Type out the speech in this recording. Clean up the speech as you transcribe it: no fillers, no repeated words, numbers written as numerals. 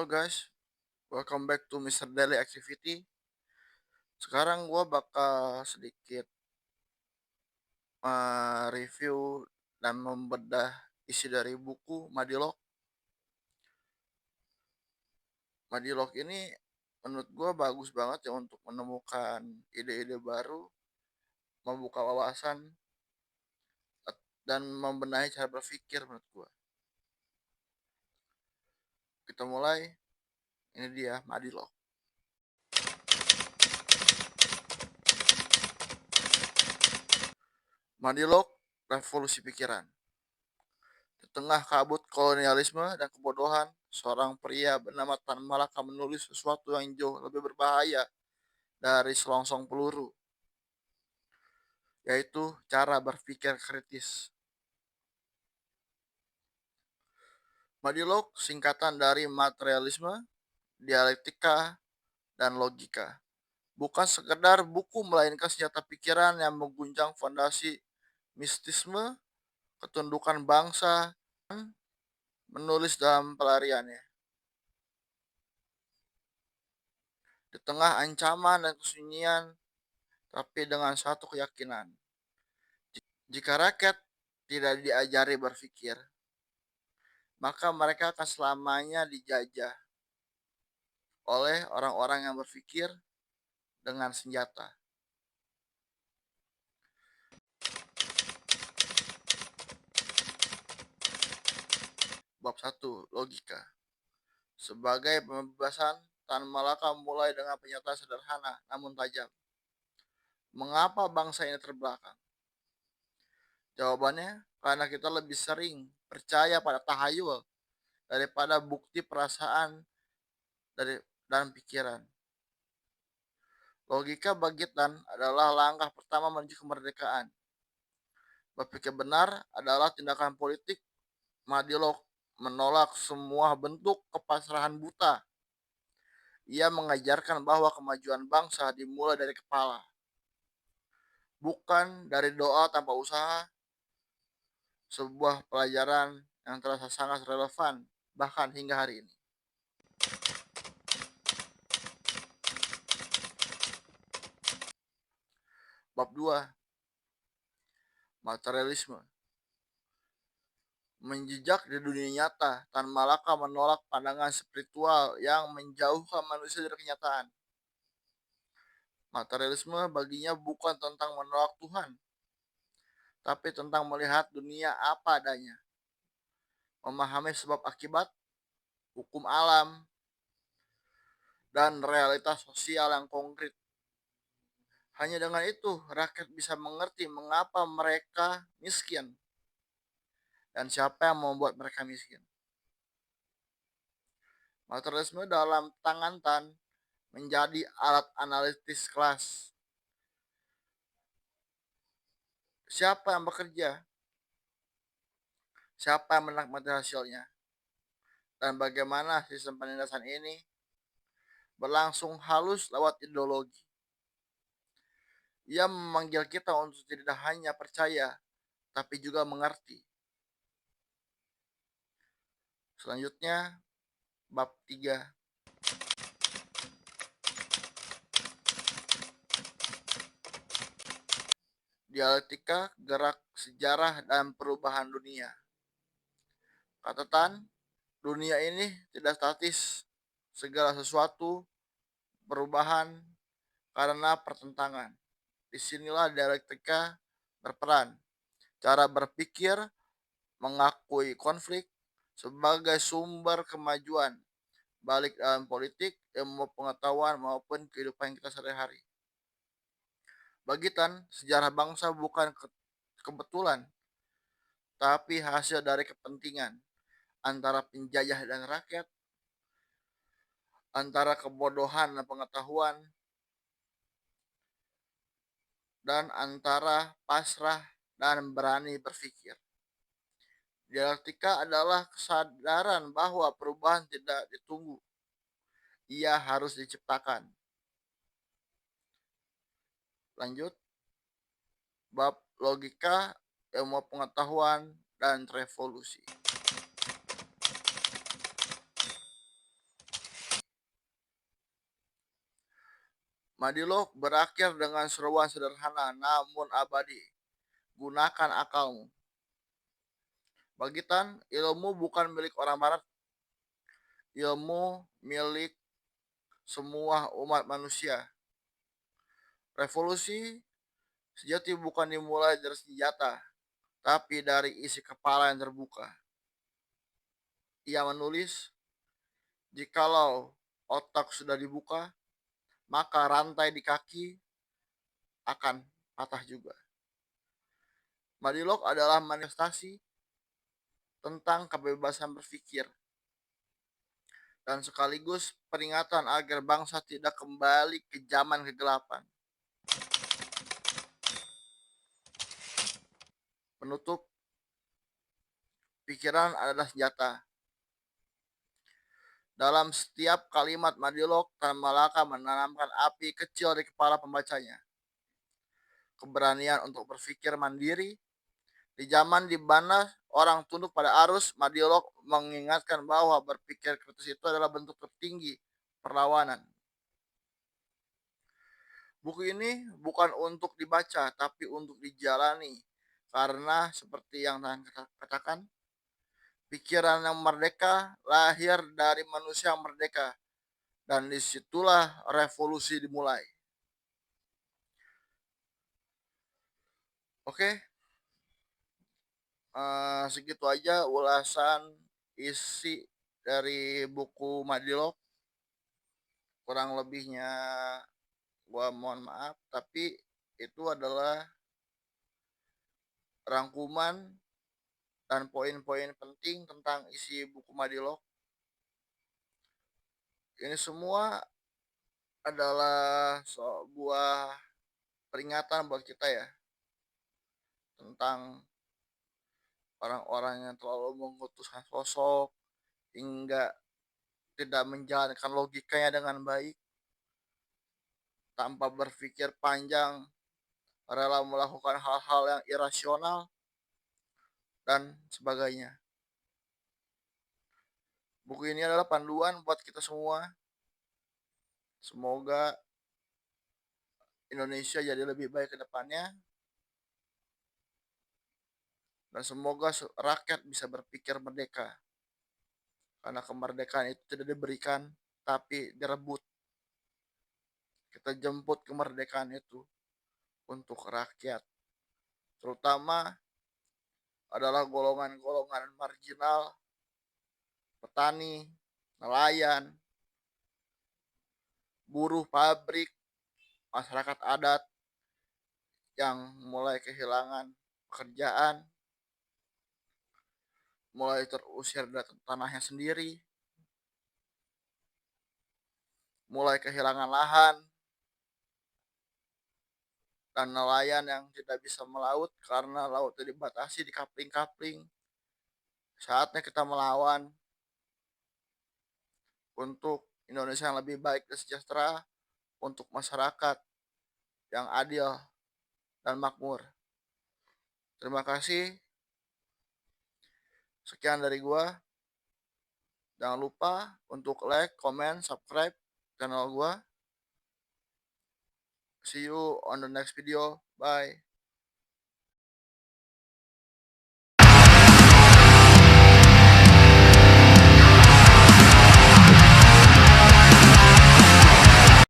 Halo guys, welcome back to Mr. Daily Activity. Sekarang gua bakal sedikit review dan membedah isi dari buku Madilog. Madilog ini menurut gua bagus banget ya untuk menemukan ide-ide baru, membuka wawasan, dan membenahi cara berpikir menurut gua. Kita mulai, ini dia Madilog. Madilog, revolusi pikiran. Di tengah kabut kolonialisme dan kebodohan, seorang pria bernama Tan Malaka menulis sesuatu yang jauh lebih berbahaya dari selongsong peluru, yaitu cara berpikir kritis. Madilog singkatan dari materialisme, dialektika, dan logika. Bukan sekedar buku, melainkan senjata pikiran yang mengguncang fondasi mistisme, ketundukan bangsa, menulis dalam pelariannya. Di tengah ancaman dan kesunyian, tapi dengan satu keyakinan. Jika rakyat tidak diajari berpikir, maka mereka akan selamanya dijajah oleh orang-orang yang berpikir dengan senjata. Bab 1. Logika. Sebagai pembebasan, Tan Malaka mulai dengan pernyataan sederhana namun tajam. Mengapa bangsa ini terbelakang? Jawabannya, karena kita lebih sering percaya pada tahayul daripada bukti perasaan dan pikiran. Logika bagi Tan adalah langkah pertama menuju kemerdekaan. Berpikir benar adalah tindakan politik. Madilog menolak semua bentuk kepasrahan buta. Ia mengajarkan bahwa kemajuan bangsa dimulai dari kepala, bukan dari doa tanpa usaha. Sebuah pelajaran yang terasa sangat relevan bahkan hingga hari ini. Bab 2. Materialisme. Menjejak di dunia nyata, Tan Malaka menolak pandangan spiritual yang menjauhkan manusia dari kenyataan. Materialisme baginya bukan tentang menolak Tuhan, tapi tentang melihat dunia apa adanya, memahami sebab akibat, hukum alam, dan realitas sosial yang konkret. Hanya dengan itu, rakyat bisa mengerti mengapa mereka miskin dan siapa yang membuat mereka miskin. Materialisme dalam tangan Tan menjadi alat analitis kelas. Siapa yang bekerja? Siapa yang menikmati hasilnya? Dan bagaimana sistem penindasan ini berlangsung halus lewat ideologi. Ia memanggil kita untuk tidak hanya percaya, tapi juga mengerti. Selanjutnya, bab 3. Dialektika, gerak sejarah dan perubahan dunia. Kata Tan, dunia ini tidak statis. Segala sesuatu perubahan karena pertentangan. Disinilah dialektika berperan. Cara berpikir mengakui konflik sebagai sumber kemajuan, baik dalam politik, ilmu pengetahuan maupun kehidupan kita sehari-hari. Bagi Tan, sejarah bangsa bukan kebetulan, tapi hasil dari kepentingan antara penjajah dan rakyat, antara kebodohan dan pengetahuan, dan antara pasrah dan berani berpikir. Dialektika adalah kesadaran bahwa perubahan tidak ditunggu, ia harus diciptakan. Lanjut, bab logika, ilmu pengetahuan, dan revolusi. Madilog berakhir dengan seruan sederhana namun abadi. Gunakan akalmu. Bagitan, ilmu bukan milik orang barat, ilmu milik semua umat manusia. Revolusi sejati bukan dimulai dari senjata, tapi dari isi kepala yang terbuka. Ia menulis, jikalau otak sudah dibuka, maka rantai di kaki akan patah juga. Madilog adalah manifestasi tentang kebebasan berpikir dan sekaligus peringatan agar bangsa tidak kembali ke zaman kegelapan. Penutup, pikiran adalah senjata. Dalam setiap kalimat Madilog, Tan Malaka menanamkan api kecil di kepala pembacanya. Keberanian untuk berpikir mandiri. Di zaman di mana orang tunduk pada arus, Madilog mengingatkan bahwa berpikir kritis itu adalah bentuk tertinggi perlawanan. Buku ini bukan untuk dibaca, tapi untuk dijalani. Karena seperti yang Tuhan katakan, pikiran yang merdeka lahir dari manusia yang merdeka. Dan disitulah revolusi dimulai. Oke, segitu aja ulasan isi dari buku Madilog. Kurang lebihnya gua mohon maaf, tapi itu adalah rangkuman dan poin-poin penting tentang isi buku Madilog. Ini semua adalah sebuah peringatan buat kita ya, tentang orang-orang yang terlalu mengutuskan sosok hingga tidak menjalankan logikanya dengan baik, tanpa berpikir panjang, rela melakukan hal-hal yang irasional dan sebagainya. Buku ini adalah panduan buat kita semua. Semoga Indonesia jadi lebih baik ke depannya. Dan semoga rakyat bisa berpikir merdeka. Karena kemerdekaan itu tidak diberikan, tapi direbut. Kita jemput kemerdekaan itu untuk rakyat. Terutama adalah golongan-golongan marginal, petani, nelayan, buruh pabrik, masyarakat adat yang mulai kehilangan pekerjaan, mulai terusir dari tanahnya sendiri, mulai kehilangan lahan, dan nelayan yang tidak bisa melaut karena lautnya dibatasi di kapling-kapling. Saatnya kita melawan untuk Indonesia yang lebih baik dan sejahtera, untuk masyarakat yang adil dan makmur. Terima kasih. Sekian dari gua. Jangan lupa untuk like, comment, subscribe channel gua. See you on the next video. Bye.